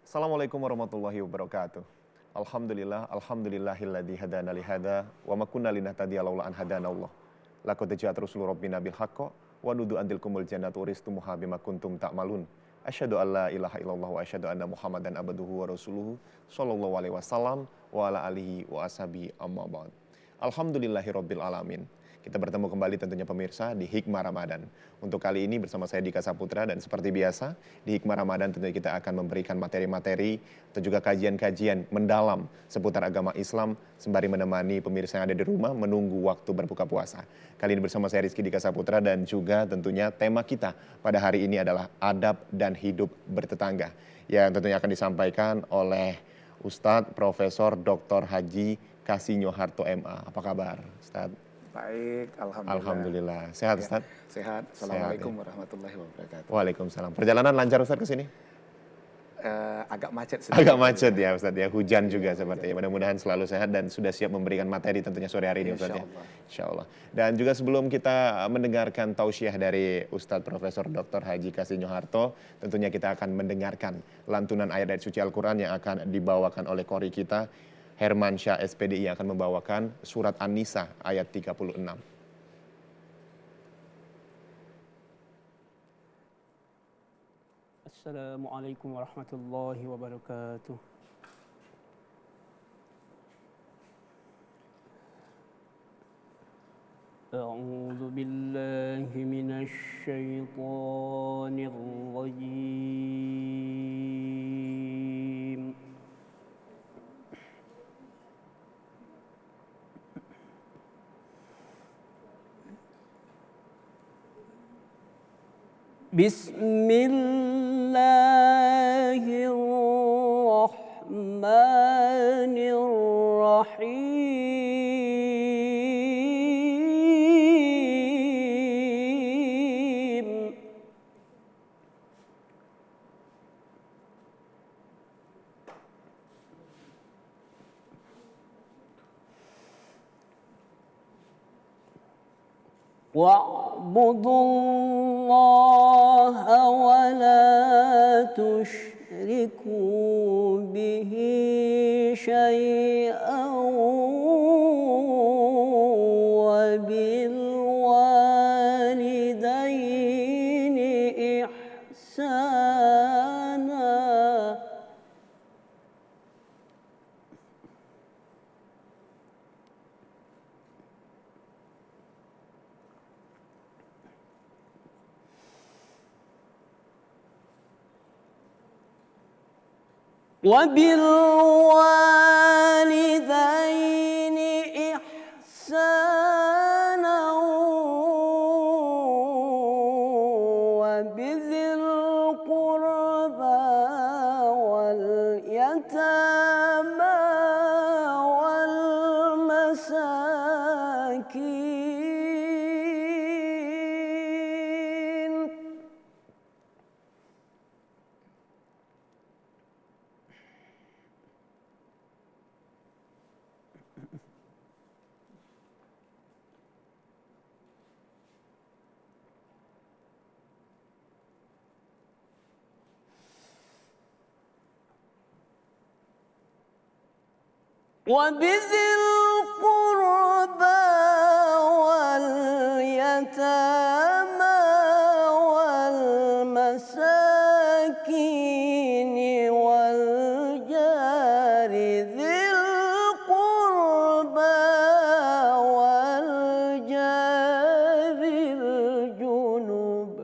Assalamualaikum warahmatullahi wabarakatuh. Alhamdulillahilladzi hadana li hadza wa ma kunna linahtadiya laula an hadanallah. Laqad ja'at rusulu rabbina bil haqqi wa nudu andilkumul jannatu uristumuha bima kuntum ta'malun. Asyhadu an la ilaha illallah wa asyhadu anna Muhammadan abduhu wa rasuluhu sallallahu alaihi wasallam wa ala alihi wa ashabi amma ba'd. Alhamdulillahirabbil alamin. Kita bertemu kembali tentunya pemirsa di Hikmah Ramadan. Untuk kali ini bersama saya Dika Saputra dan seperti biasa di Hikmah Ramadan tentunya kita akan memberikan materi-materi atau juga kajian-kajian mendalam seputar agama Islam sembari menemani pemirsa yang ada di rumah menunggu waktu berbuka puasa. Kali ini bersama saya Rizky Dika Saputra dan juga tentunya tema kita pada hari ini adalah adab dan hidup bertetangga yang tentunya akan disampaikan oleh Ustadz Profesor Dr. Haji Kasinyo Harto MA. Apa kabar Ustadz? Baik, alhamdulillah. Alhamdulillah. Sehat, Ustaz? Sehat. Assalamualaikum warahmatullahi wabarakatuh. Waalaikumsalam. Perjalanan lancar, Ustaz, ke sini? Agak macet sedikit. Agak macet ya, Ustaz ya. Hujan juga sepertinya. Mudah-mudahan selalu sehat dan sudah siap memberikan materi tentunya sore hari ini, Ustaz ya. Insya Allah. Dan juga sebelum kita mendengarkan tausiah dari Ustadz Profesor Dr. Haji Kasinyo Harto, tentunya kita akan mendengarkan lantunan ayat suci Al-Quran yang akan dibawakan oleh qori kita, Herman Syah SPDI, yang akan membawakan surat An-Nisa ayat 36. Assalamualaikum warahmatullahi wabarakatuh. A'udzu billahi minasy syaithanir rajim. Bismillahirrahmanirrahim. وَاعْبُدُوا اللَّهَ وَلَا تُشْرِكُوا بِهِ شَيْئًا وَبِالْوَالِدَيْنِ إِحْسَانًا. وبالوالدين إحسانا وبذي القربى واليتامى والمساكين. وبذي القربى واليتامى والمساكين والجار ذي القربى والجار الجنب.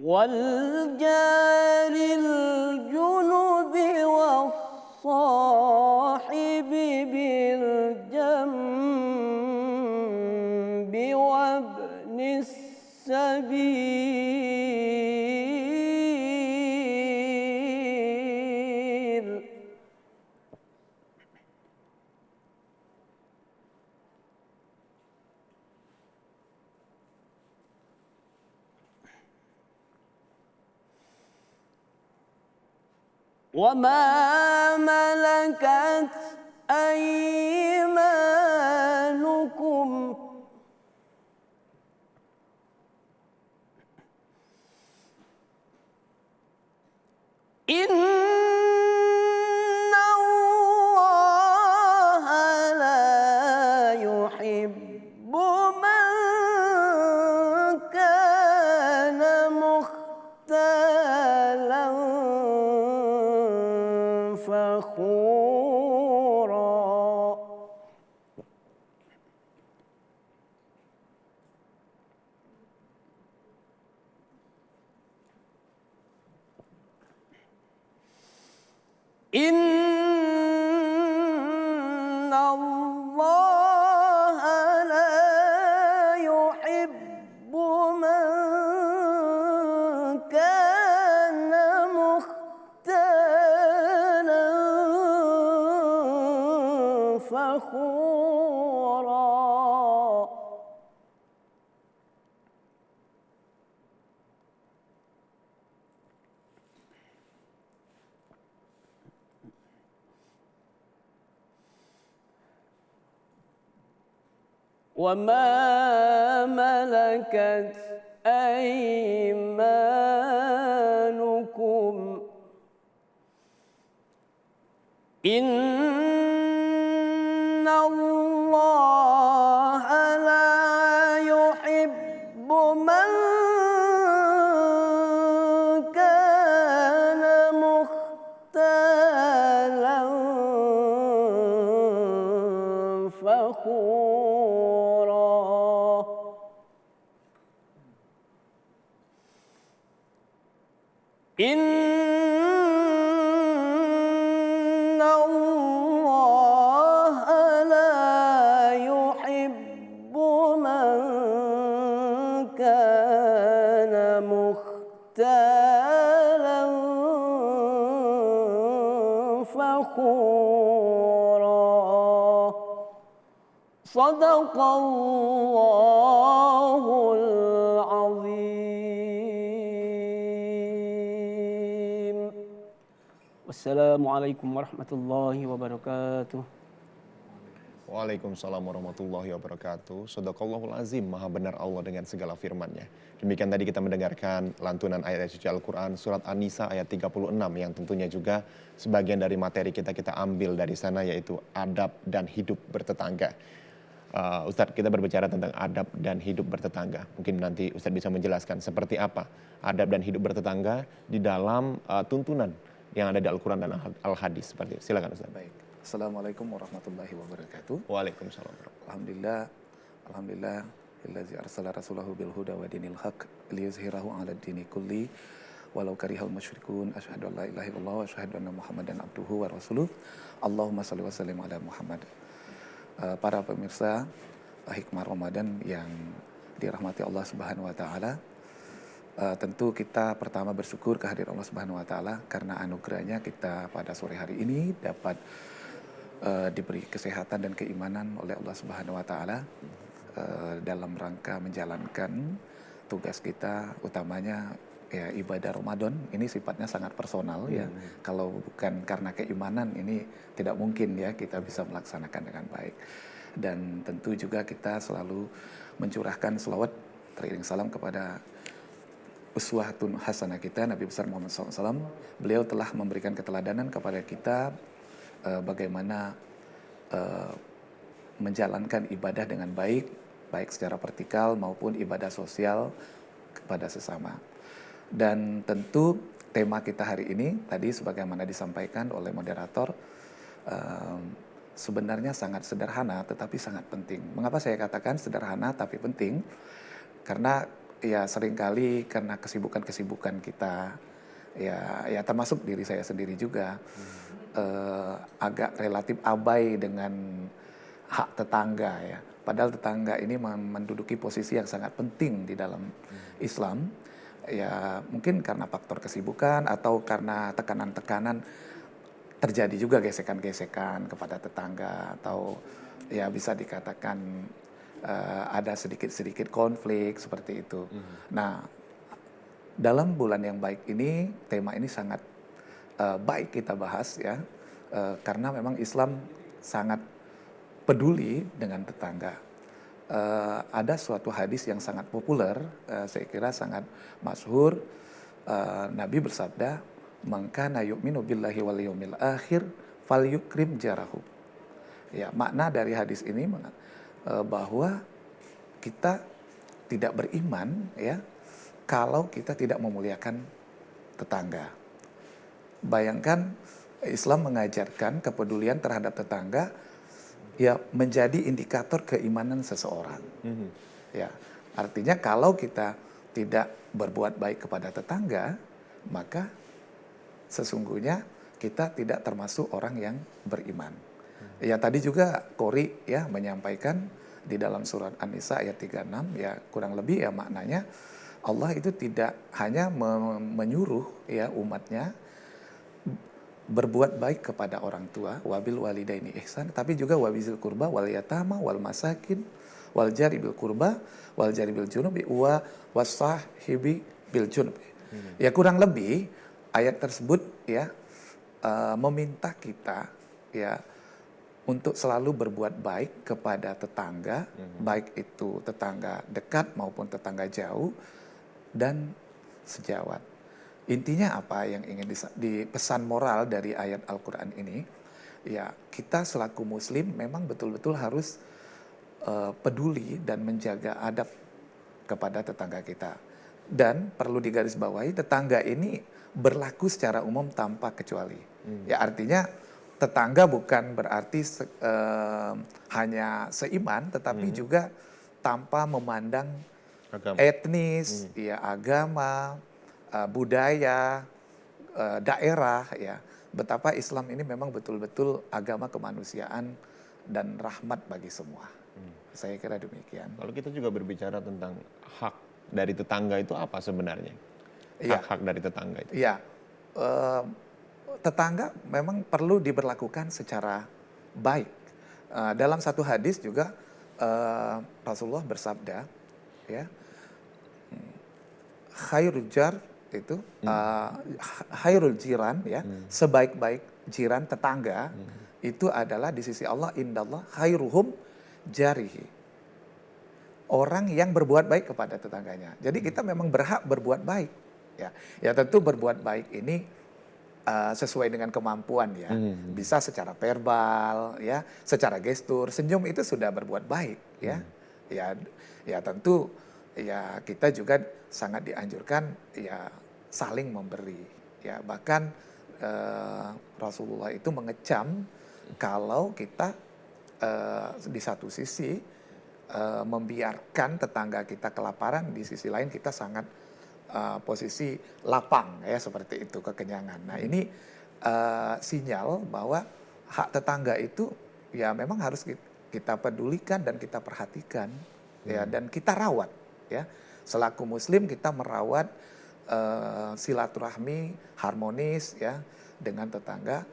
والجار الجنب والصاحب بالجنب وابن السبيل. وما ملكت أيمانكم إن الله لا يحب من كان مختالا فخورا إن الله لا يحب من كان مختالا فخورا وما ملكت أيمانكم إن الله لا يحب من كان مختالا فخورا إن الله لا يحب من كان مختالا فخورا صدق الله العظيم والسلام عليكم ورحمة الله وبركاته. Waalaikumsalam warahmatullahi wabarakatuh. Shadaqallahul azim, maha benar Allah dengan segala firman-Nya. Demikian tadi kita mendengarkan lantunan ayat suci Al-Quran surat An-Nisa ayat 36 yang tentunya juga sebagian dari materi kita ambil dari sana, yaitu adab dan hidup bertetangga. Ustadz, kita berbicara tentang adab dan hidup bertetangga. Mungkin nanti Ustadz bisa menjelaskan seperti apa adab dan hidup bertetangga di dalam tuntunan yang ada di Al-Quran dan Al-Hadis. Seperti itu. Silakan Ustadz. Baik. Assalamualaikum warahmatullahi wabarakatuh. Waalaikumsalam. Alhamdulillah allazi arsala rasulahu bil huda wa dinil haq liyuzhirahu 'ala dini kulli walau karihal musyrikun. Asyhadu an la ilaha illallah wa asyhadu anna Muhammadan abduhu wa rasuluh. Allahumma shalli wa sallim ala Muhammad. Para pemirsa Hikmah Ramadan yang dirahmati Allah Subhanahu wa taala, tentu kita pertama bersyukur kehadiran Allah Subhanahu wa taala karena anugerahnya kita pada sore hari ini dapat diberi kesehatan dan keimanan oleh Allah Subhanahu wa taala dalam rangka menjalankan tugas kita, utamanya ya ibadah Ramadan. Ini sifatnya sangat personal ya. Kalau bukan karena keimanan ini tidak mungkin ya kita bisa melaksanakan dengan baik. Dan tentu juga kita selalu mencurahkan selawat teriring salam kepada uswatun hasanah kita, Nabi besar Muhammad SAW. Beliau telah memberikan keteladanan kepada kita bagaimana menjalankan ibadah dengan baik secara vertikal maupun ibadah sosial kepada sesama. Dan tentu tema kita hari ini tadi sebagaimana disampaikan oleh moderator, sebenarnya sangat sederhana tetapi sangat penting. Mengapa saya katakan sederhana tapi penting? Karena ya seringkali karena kesibukan kita, ya termasuk diri saya sendiri juga, agak relatif abai dengan hak tetangga ya. Padahal tetangga ini menduduki posisi yang sangat penting di dalam Islam. Ya mungkin karena faktor kesibukan atau karena tekanan-tekanan terjadi juga gesekan-gesekan kepada tetangga, atau ya bisa dikatakan ada sedikit-sedikit konflik seperti itu. Nah, dalam bulan yang baik ini tema ini sangat baik kita bahas ya, karena memang Islam sangat peduli dengan tetangga. Ada suatu hadis yang sangat populer, saya kira sangat masyhur. Nabi bersabda, "Man kana yu'minu billahi wal yawmil akhir falyukrim jarahu." Ya, makna dari hadis ini bahwa kita tidak beriman ya kalau kita tidak memuliakan tetangga. Bayangkan Islam mengajarkan kepedulian terhadap tetangga ya menjadi indikator keimanan seseorang. Ya, artinya kalau kita tidak berbuat baik kepada tetangga, maka sesungguhnya kita tidak termasuk orang yang beriman. Ya tadi juga Qori ya menyampaikan di dalam surat An-Nisa ayat 36 ya kurang lebih ya maknanya Allah itu tidak hanya menyuruh ya umatnya berbuat baik kepada orang tua, wabil walidaini ihsan, tapi juga wabizil kurba wal yatama wal masakin wal jari bil kurba wal jari bil junubi wa wasahibi bil junubi. Ya kurang lebih ayat tersebut ya meminta kita ya untuk selalu berbuat baik kepada tetangga, baik itu tetangga dekat maupun tetangga jauh dan sejawat. Intinya apa yang ingin dipesan moral dari ayat Al-Quran ini? Ya kita selaku muslim memang betul-betul harus peduli dan menjaga adab kepada tetangga kita. Dan perlu digarisbawahi tetangga ini berlaku secara umum tanpa kecuali. Ya artinya tetangga bukan berarti hanya seiman, tetapi juga tanpa memandang Agama. etnis, ya agama, budaya, daerah, ya. Betapa Islam ini memang betul-betul agama kemanusiaan dan rahmat bagi semua. Saya kira demikian. Kalau kita juga berbicara tentang hak dari tetangga itu apa sebenarnya? Iya. Hak-hak dari tetangga itu. Ya, tetangga memang perlu diberlakukan secara baik. Dalam satu hadis juga Rasulullah bersabda, ya, khairul jar itu khairul jiran ya, sebaik-baik jiran tetangga itu adalah di sisi Allah indallah khairuhum jarihi. Orang yang berbuat baik kepada tetangganya. Jadi kita memang berhak berbuat baik. Ya, ya tentu berbuat baik ini sesuai dengan kemampuan ya. Bisa secara verbal ya, secara gestur, senyum itu sudah berbuat baik ya. Ya tentu ya kita juga sangat dianjurkan ya saling memberi. Ya bahkan Rasulullah itu mengecam kalau kita di satu sisi membiarkan tetangga kita kelaparan, di sisi lain kita sangat posisi lapang ya seperti itu, kekenyangan. Nah ini sinyal bahwa hak tetangga itu ya memang harus kita pedulikan dan kita perhatikan ya dan kita rawat ya. Selaku muslim kita merawat silaturahmi harmonis ya dengan tetangga.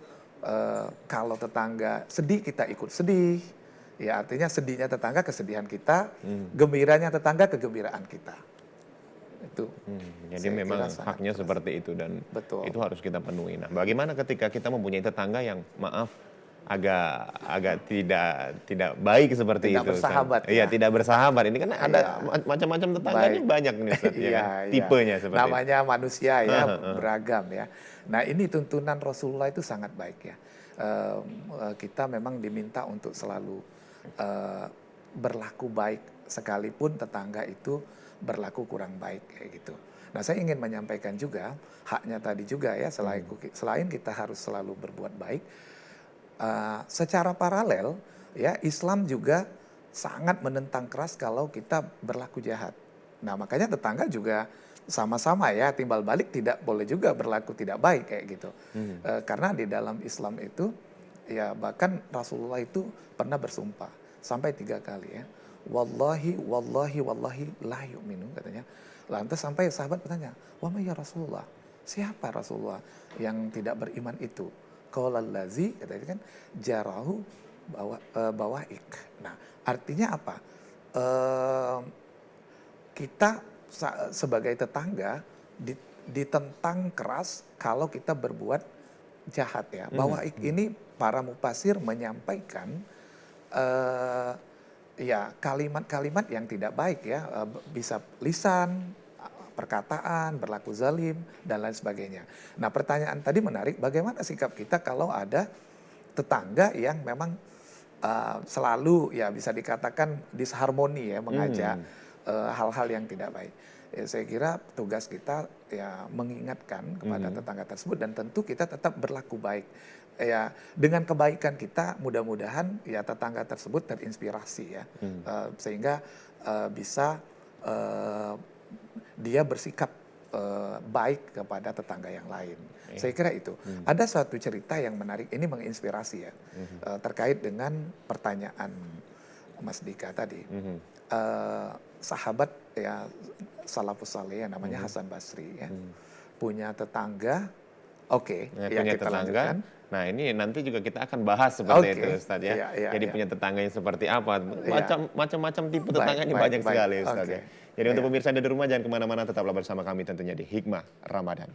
Kalau tetangga sedih kita ikut sedih. Ya artinya sedihnya tetangga kesedihan kita, gembiranya tetangga kegembiraan kita. Itu. Jadi memang haknya seperti itu dan betul. Itu harus kita penuhi. Nah, bagaimana ketika kita mempunyai tetangga yang maaf agak tidak baik seperti tidak itu bersahabat kan? Iya, tidak bersahabat. Ini kan ada macam-macam tetangganya banyak nih Ustaz, ya kan? Tipenya seperti namanya itu. Manusia ya beragam ya. Nah, ini tuntunan Rasulullah itu sangat baik ya. Kita memang diminta untuk selalu berlaku baik sekalipun tetangga itu berlaku kurang baik kayak gitu. Nah, saya ingin menyampaikan juga haknya tadi juga ya selain kita harus selalu berbuat baik, secara paralel ya Islam juga sangat menentang keras kalau kita berlaku jahat. Nah, makanya tetangga juga sama-sama ya timbal balik tidak boleh juga berlaku tidak baik kayak gitu. Karena di dalam Islam itu ya bahkan Rasulullah itu pernah bersumpah sampai 3 kali ya. Wallahi la yu'minu katanya. Lantas sampai sahabat bertanya, "Wa ma ya Rasulullah? Siapa Rasulullah yang tidak beriman itu?" Qaulal ladzi katanya kan jarahu bawaik. Nah, artinya apa? Kita sebagai tetangga ditentang keras kalau kita berbuat jahat ya. Bahwa ini para mufasir menyampaikan ya kalimat-kalimat yang tidak baik ya, bisa lisan, perkataan, berlaku zalim dan lain sebagainya. Nah, pertanyaan tadi menarik, bagaimana sikap kita kalau ada tetangga yang memang selalu ya bisa dikatakan disharmoni ya, mengajak hal-hal yang tidak baik. Saya kira tugas kita ya mengingatkan kepada tetangga tersebut dan tentu kita tetap berlaku baik. Ya, dengan kebaikan kita mudah-mudahan ya tetangga tersebut terinspirasi ya, sehingga bisa dia bersikap baik kepada tetangga yang lain. Saya kira itu. Ada suatu cerita yang menarik, ini menginspirasi ya, terkait dengan pertanyaan Mas Dika tadi. Sahabat ya salafus saleh yang namanya Hasan Basri ya, punya tetangga. Oke, ya punya kita tetangga. lanjutkan. Nah, ini nanti juga kita akan bahas seperti itu, Ustaz ya. Iya, Jadi iya. punya tetangga yang seperti apa? Macam-macam tipe Baik, tetangga ini baik, banyak baik. sekali, Ustaz Oke. ya. Jadi untuk Iya. pemirsa di rumah jangan kemana-mana, tetaplah bersama kami tentunya di Hikmah Ramadan.